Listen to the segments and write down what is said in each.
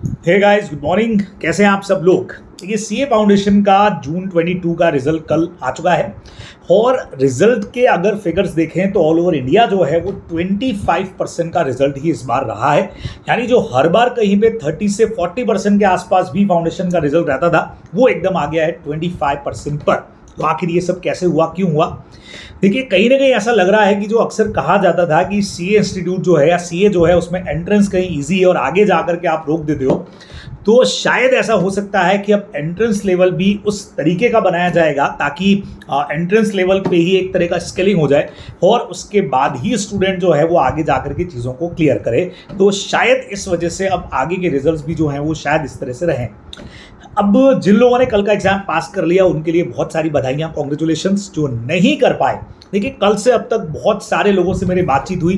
Hey guys, good morning. कैसे हैं आप सब लोग? देखिए, सीए फाउंडेशन का जून 22 का रिजल्ट कल आ चुका है और रिजल्ट के अगर फिगर्स देखें तो ऑल ओवर इंडिया जो है वो 25% का रिजल्ट ही इस बार रहा है। यानी जो हर बार कहीं पे 30 से 40% के आसपास भी फाउंडेशन का रिजल्ट रहता था, वो एकदम आ गया है 25% पर। तो आखिर ये सब कैसे हुआ, क्यों हुआ? देखिए, कहीं ना कहीं ऐसा लग रहा है कि जो अक्सर कहा जाता था कि सीए इंस्टीट्यूट जो है या सीए जो है उसमें एंट्रेंस कहीं इजी है और आगे जाकर के आप रोक देते हो, तो शायद ऐसा हो सकता है कि अब एंट्रेंस लेवल भी उस तरीके का बनाया जाएगा ताकि एंट्रेंस लेवल पे ही एक तरह का स्केलिंग हो जाए और उसके बाद ही स्टूडेंट जो है वो आगे जाकर के चीज़ों को क्लियर करे। तो शायद इस वजह से अब आगे के रिजल्ट्स भी जो हैं वो शायद इस तरह से रहें। अब जिन लोगों ने कल का एग्जाम पास कर लिया उनके लिए बहुत सारी बधाइयाँ, कॉन्ग्रेचुलेशंस। जो नहीं कर पाए, देखिए कल से अब तक बहुत सारे लोगों से मेरी बातचीत हुई,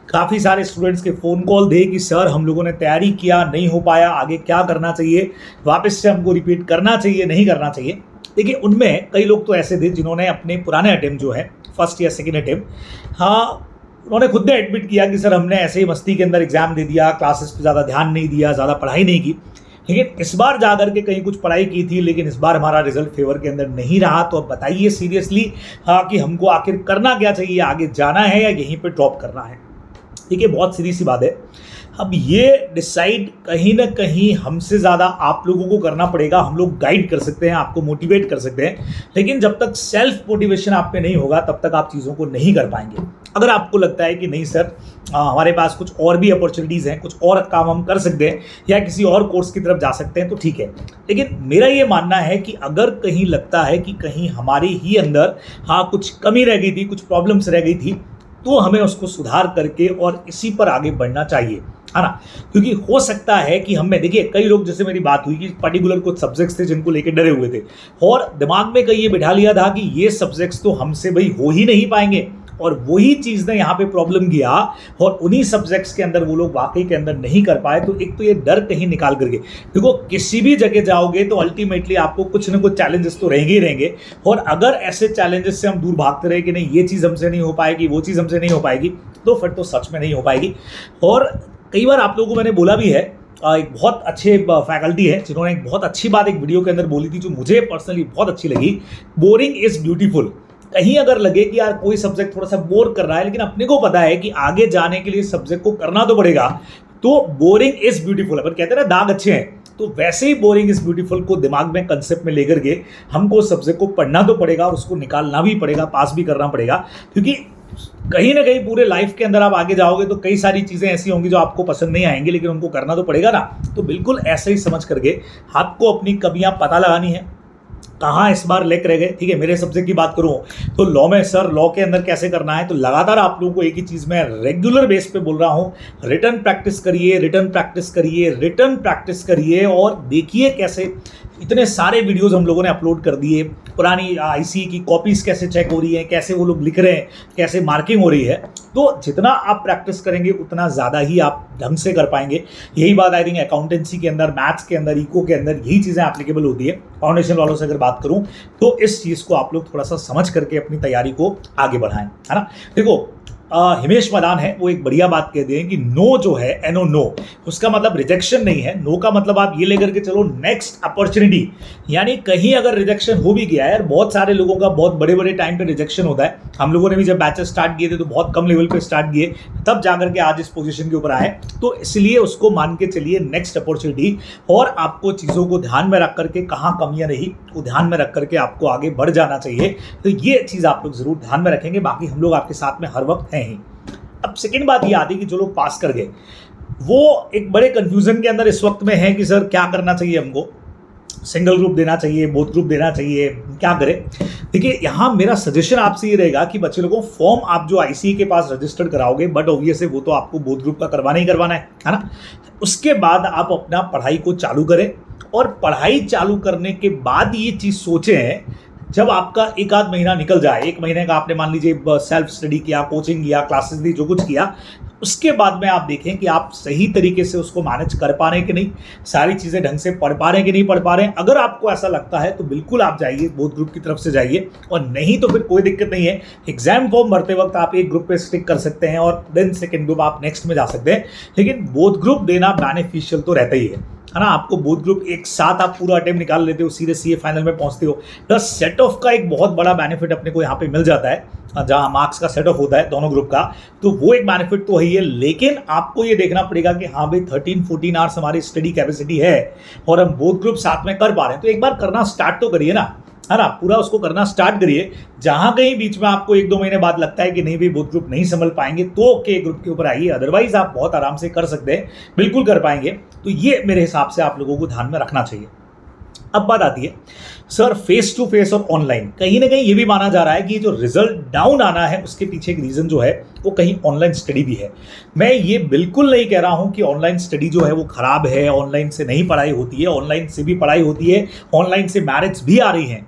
काफ़ी सारे स्टूडेंट्स के फ़ोन कॉल थे कि सर हम लोगों ने तैयारी किया, नहीं हो पाया, आगे क्या करना चाहिए, वापस से हमको रिपीट करना चाहिए, नहीं करना चाहिए। देखिए, उनमें कई लोग तो ऐसे थे जिन्होंने अपने पुराने अटेम्प्ट जो है फर्स्ट या सेकेंड अटेम्प्ट, हाँ, उन्होंने खुद ने एडमिट किया कि सर हमने ऐसे ही मस्ती के अंदर एग्जाम दे दिया, क्लासेस पे ज़्यादा ध्यान नहीं दिया, ज़्यादा पढ़ाई नहीं की। लेकिन इस बार जा करके कहीं कुछ पढ़ाई की थी, लेकिन इस बार हमारा रिजल्ट फेवर के अंदर नहीं रहा। तो अब बताइए सीरियसली, हाँ, कि हमको आखिर करना क्या चाहिए, आगे जाना है या यहीं पे ड्रॉप करना है? देखिए, बहुत सीधी सी बात है। अब ये डिसाइड कहीं ना कहीं हमसे ज़्यादा आप लोगों को करना पड़ेगा। हम लोग गाइड कर सकते हैं, आपको मोटिवेट कर सकते हैं, लेकिन जब तक सेल्फ मोटिवेशन आप पे नहीं होगा तब तक आप चीज़ों को नहीं कर पाएंगे। अगर आपको लगता है कि नहीं सर, हमारे पास कुछ और भी अपॉर्चुनिटीज़ हैं, कुछ और काम हम कर सकते हैं या किसी और कोर्स की तरफ जा सकते हैं, तो ठीक है। लेकिन मेरा ये मानना है कि अगर कहीं लगता है कि कहीं हमारे ही अंदर कुछ कमी रह गई थी, कुछ प्रॉब्लम्स रह गई थी, तो हमें उसको सुधार करके और इसी पर आगे बढ़ना चाहिए, है ना? क्योंकि हो सकता है कि हमें, देखिए कई लोग, जैसे मेरी बात हुई कि पर्टिकुलर कुछ सब्जेक्ट्स थे जिनको लेकर डरे हुए थे और दिमाग में कहीं ये बिठा लिया था कि ये सब्जेक्ट्स तो हमसे भाई हो ही नहीं पाएंगे, और वही चीज़ ने यहाँ पे प्रॉब्लम किया और उन्हीं सब्जेक्ट्स के अंदर वो लोग वाकई के अंदर नहीं कर पाए। तो एक तो ये डर कहीं निकाल करके, देखो किसी भी जगह जाओगे तो अल्टीमेटली आपको कुछ ना कुछ चैलेंजेस तो रहेंगे ही रहेंगे, और अगर ऐसे चैलेंजेस से हम दूर भागते रहे कि नहीं ये चीज़ हमसे नहीं हो पाएगी, वो चीज़ हमसे नहीं हो पाएगी, तो फिर तो सच में नहीं हो पाएगी। और कई बार आप लोगों को मैंने बोला भी है, एक बहुत अच्छे फैकल्टी है जिन्होंने एक बहुत अच्छी बात एक वीडियो के अंदर बोली थी जो मुझे पर्सनली बहुत अच्छी लगी। Boring is beautiful. कहीं अगर लगे कि यार कोई सब्जेक्ट थोड़ा सा बोर कर रहा है, लेकिन अपने को पता है कि आगे जाने के लिए सब्जेक्ट को करना तो पड़ेगा, तो बोरिंग इज ब्यूटीफुल। अपन कहते हैं ना दाग अच्छे हैं, तो वैसे ही बोरिंग इज ब्यूटीफुल को दिमाग में कंसेप्ट में लेकर के हमको सब्जेक्ट को पढ़ना तो पड़ेगा और उसको निकालना भी पड़ेगा, पास भी करना पड़ेगा। क्योंकि कहीं ना कहीं पूरे लाइफ के अंदर आप आगे जाओगे तो कई सारी चीज़ें ऐसी होंगी जो आपको पसंद नहीं आएंगी, लेकिन उनको करना तो पड़ेगा ना। तो बिल्कुल ऐसे ही समझ करके आपको अपनी कमियां पता लगानी है, कहाँ इस बार लेक रह गए। ठीक है, मेरे सब्जेक्ट की बात करूँ तो लॉ में, सर लॉ के अंदर कैसे करना है, तो लगातार आप लोगों को एक ही चीज़ मैं रेगुलर बेस पे बोल रहा हूँ, रिटर्न प्रैक्टिस करिए, रिटर्न प्रैक्टिस करिए, रिटर्न प्रैक्टिस करिए, और देखिए कैसे इतने सारे वीडियोस हम लोगों ने अपलोड कर दिए। पुरानी आईसी की कॉपीज कैसे चेक हो रही हैं, कैसे वो लोग लिख रहे हैं, कैसे मार्किंग हो रही है। तो जितना आप प्रैक्टिस करेंगे उतना ज़्यादा ही आप ढंग से कर पाएंगे। यही बात आई थिंक अकाउंटेंसी के अंदर, मैथ्स के अंदर, इको के अंदर यही चीज़ें एप्लीकेबल होती है। फाउंडेशन वालों से अगर बात करूँ तो इस चीज़ को आप लोग थोड़ा सा समझ करके अपनी तैयारी को आगे बढ़ाएं, है ना? देखो, हिमेश मदान है, वो एक बढ़िया बात कहते हैं कि नो जो है, एनो नो, उसका मतलब रिजेक्शन नहीं है। नो का मतलब आप ये लेकर के चलो नेक्स्ट अपॉर्चुनिटी। यानी कहीं अगर रिजेक्शन हो भी गया है, यार बहुत सारे लोगों का बहुत बड़े बड़े टाइम पे रिजेक्शन होता है। हम लोगों ने भी जब बैचेस स्टार्ट किए थे तो बहुत कम लेवल पे स्टार्ट किए, तब जाकर के आज इस पोजीशन के ऊपर आए। तो इसलिए उसको मान के चलिए नेक्स्ट अपॉर्चुनिटी, और आपको चीज़ों को ध्यान में रख करके, कहाँ कमियाँ रही वो ध्यान में रख करके आपको आगे बढ़ जाना चाहिए। तो ये चीज़ आप लोग जरूर ध्यान में रखेंगे, बाकी हम लोग आपके साथ में हर वक्त हैं ही। अब सेकेंड बात ये आती है कि जो लोग पास कर गए वो एक बड़े कंफ्यूजन के अंदर इस वक्त में है कि सर क्या करना चाहिए, हमको सिंगल ग्रुप देना चाहिए, बोथ ग्रुप देना चाहिए, क्या करें? देखिए, यहाँ मेरा सजेशन आपसे ये रहेगा कि बच्चे लोगों, फॉर्म आप जो आईसीए के पास रजिस्टर्ड कराओगे, बट ऑब्वियसली वो तो आपको बोथ ग्रुप का करवाना ही करवाना है ना? उसके बाद आप अपना पढ़ाई को चालू करें, और पढ़ाई चालू करने के बाद ये चीज़ सोचें, जब आपका एक आध महीना निकल जाए, एक महीने का आपने मान लीजिए सेल्फ स्टडी किया, कोचिंग किया, क्लासेस दी, जो कुछ किया, उसके बाद में आप देखें कि आप सही तरीके से उसको मैनेज कर पा रहे हैं कि नहीं, सारी चीज़ें ढंग से पढ़ पा रहे हैं कि नहीं पढ़ पा रहे हैं। अगर आपको ऐसा लगता है तो बिल्कुल आप जाइए, बोथ ग्रुप की तरफ से जाइए, और नहीं तो फिर कोई दिक्कत नहीं है। एग्जाम फॉर्म भरते वक्त आप एक ग्रुप पे स्टिक कर सकते हैं और देन सेकेंड ग्रुप आप नेक्स्ट में जा सकते हैं, लेकिन बोथ ग्रुप देना बेनिफिशियल तो रहता ही है। है ना, आपको बोथ ग्रुप एक साथ आप पूरा अटेम्प्ट निकाल लेते हो, सीधे सीए फाइनल में पहुंचते हो। तो सेट ऑफ का एक बहुत बड़ा बेनिफिट अपने को यहाँ पे मिल जाता है, जहाँ मार्क्स का सेट ऑफ होता है दोनों ग्रुप का, तो वो एक बेनिफिट तो है। लेकिन आपको ये देखना पड़ेगा कि हाँ भाई 13-14 आवर्स हमारी स्टडी कैपेसिटी है और हम बोथ ग्रुप साथ में कर पा रहे हैं, तो एक बार करना स्टार्ट तो करिए ना, है ना, पूरा उसको करना स्टार्ट करिए। जहां कहीं बीच में आपको 1-2 महीने बाद लगता है कि नहीं भाई बोथ ग्रुप नहीं संभल पाएंगे, तो के ग्रुप के ऊपर आइए, अदरवाइज आप बहुत आराम से कर सकते हैं, बिल्कुल कर पाएंगे। तो ये मेरे हिसाब से आप लोगों को ध्यान में रखना चाहिए। अब बात आती है सर फेस टू फेस और ऑनलाइन, कहीं ना कहीं ये भी माना जा रहा है कि जो रिजल्ट डाउन आना है उसके पीछे एक रीजन जो है वो कहीं ऑनलाइन स्टडी भी है। मैं ये बिल्कुल नहीं कह रहा हूं कि ऑनलाइन स्टडी जो है वो खराब है, ऑनलाइन से नहीं पढ़ाई होती है, ऑनलाइन से भी पढ़ाई होती है, ऑनलाइन से मैरिट्स भी आ रही हैं।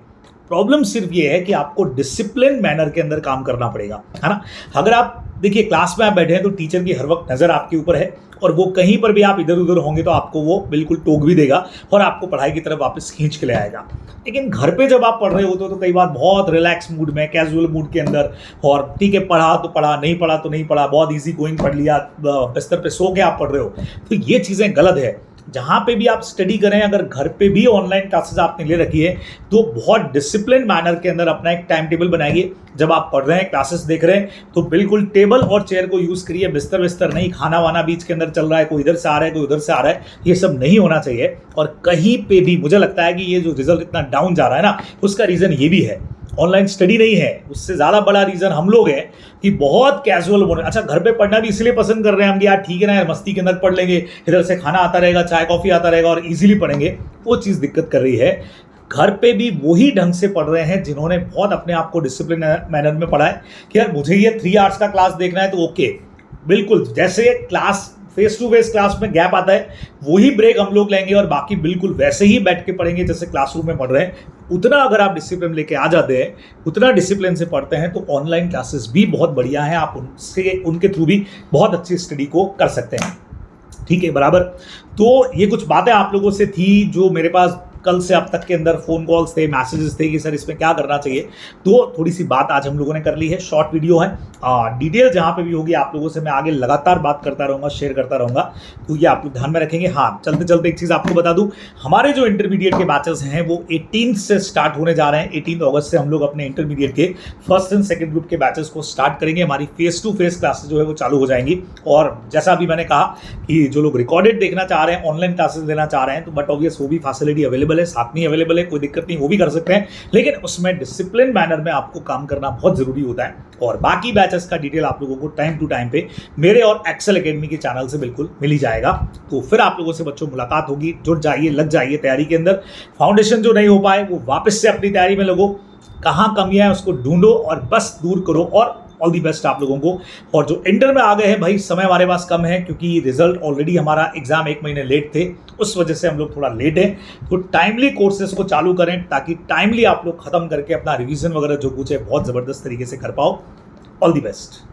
प्रॉब्लम सिर्फ ये है कि आपको डिसिप्लिन मैनर के अंदर काम करना पड़ेगा, है ना। अगर आप देखिए क्लास में आप बैठे हैं तो टीचर की हर वक्त नज़र आपके ऊपर है, और वो कहीं पर भी आप इधर उधर होंगे तो आपको वो बिल्कुल टोक भी देगा और आपको पढ़ाई की तरफ वापस खींच के ले आएगा। लेकिन घर पे जब आप पढ़ रहे होते हो तो कई बार बहुत रिलैक्स मूड में, कैजुअल मूड के अंदर, और ठीक है पढ़ा तो पढ़ा, नहीं पढ़ा तो नहीं पढ़ा, बहुत ईजी गोइंग पढ़ लिया, बिस्तर पे सो के आप पढ़ रहे हो, तो ये चीज़ें गलत है। जहाँ पे भी आप स्टडी करें, अगर घर पे भी ऑनलाइन क्लासेस आपने ले रखी है तो बहुत डिसिप्लिन मैनर के अंदर अपना एक टाइम टेबल बनाइए। जब आप पढ़ रहे हैं, क्लासेस देख रहे हैं, तो बिल्कुल टेबल और चेयर को यूज़ करिए, बिस्तर विस्तर नहीं, खाना वाना बीच के अंदर चल रहा है, कोई इधर से आ रहा है कोई उधर से आ रहा है, ये सब नहीं होना चाहिए। और कहीं पे भी मुझे लगता है कि ये जो रिजल्ट इतना डाउन जा रहा है ना, उसका रीज़न ये भी है, ऑनलाइन स्टडी नहीं है, उससे ज़्यादा बड़ा रीज़न हम लोग हैं कि बहुत कैजुअल होने। अच्छा, घर पे पढ़ना भी इसलिए पसंद कर रहे हैं हम कि यार ठीक है ना यार, मस्ती के अंदर पढ़ लेंगे, इधर से खाना आता रहेगा, चाय कॉफ़ी आता रहेगा और इजीली पढ़ेंगे, वो चीज़ दिक्कत कर रही है। घर पे भी वही ढंग से पढ़ रहे हैं जिन्होंने बहुत अपने आप को डिसिप्लिन मैनर में पढ़ा है कि यार मुझे ये 3 आवर्स का क्लास देखना है तो ओके, बिल्कुल जैसे class face to face class में गैप आता है वही ब्रेक हम लोग लेंगे और बाकी बिल्कुल वैसे ही बैठ के पढ़ेंगे जैसे क्लासरूम में पढ़ रहे हैं। उतना अगर आप डिसिप्लिन लेके आ जाते हैं, उतना डिसिप्लिन से पढ़ते हैं, तो ऑनलाइन क्लासेस भी बहुत बढ़िया हैं, आप उनके थ्रू भी बहुत अच्छी स्टडी को कर सकते हैं। ठीक है, बराबर। तो ये कुछ बातें आप लोगों से थी जो मेरे पास कल से अब तक के अंदर फ़ोन कॉल्स थे, मैसेजेस थे कि सर इसमें क्या करना चाहिए, तो थोड़ी सी बात आज हम लोगों ने कर ली है। शॉर्ट वीडियो है, डिटेल जहाँ पे भी होगी आप लोगों से मैं आगे लगातार बात करता रहूँगा, शेयर करता रहूँगा, तो ये आप लोग ध्यान में रखेंगे। हाँ, चलते चलते एक चीज़ आपको बता दूँ, हमारे जो इंटरमीडिएट के बैचेस हैं वो 18 से स्टार्ट होने जा रहे हैं। 18 अगस्त से हम लोग अपने इंटरमीडिएट के फर्स्ट एंड सेकेंड ग्रुप के बैचेस को स्टार्ट करेंगे। हमारी फेस टू फेस क्लासेस जो है वो चालू हो जाएंगी। और जैसा अभी मैंने कहा कि जो लोग रिकॉर्डेड देखना चाह रहे हैं, ऑनलाइन क्लासेस लेना चाह रहे हैं, तो बट ऑब्वियस वो भी फैसिलिटी अवेलेबल है, साथ में अवेलेबल है, कोई दिक्कत नहीं, वो भी कर सकते हैं, लेकिन उसमें डिसिप्लिन मैनर में आपको काम करना बहुत जरूरी होता है। और बाकी बैचेस का डिटेल आप लोगों को टाइम टू टाइम पे मेरे और एक्सेल एकेडमी के चैनल से बिल्कुल मिल ही जाएगा। तो फिर आप लोगों से बच्चों मुलाकात होगी, जुड़ जाइए, लग जाइए तैयारी के अंदर। फाउंडेशन जो नहीं हो पाए वो वापस से अपनी तैयारी में लगो, कहाँ कमियां है उसको ढूंढो और बस दूर करो, और ऑल दी बेस्ट आप लोगों को। और जो इंटर में आ गए हैं भाई, समय हमारे पास कम है क्योंकि रिजल्ट ऑलरेडी हमारा एग्जाम 1 महीने लेट थे, उस वजह से हम लोग थोड़ा लेट हैं। तो टाइमली कोर्सेज को चालू करें ताकि टाइमली आप लोग खत्म करके अपना रिवीजन वगैरह जो कुछ है बहुत ज़बरदस्त तरीके से कर पाओ। All the best.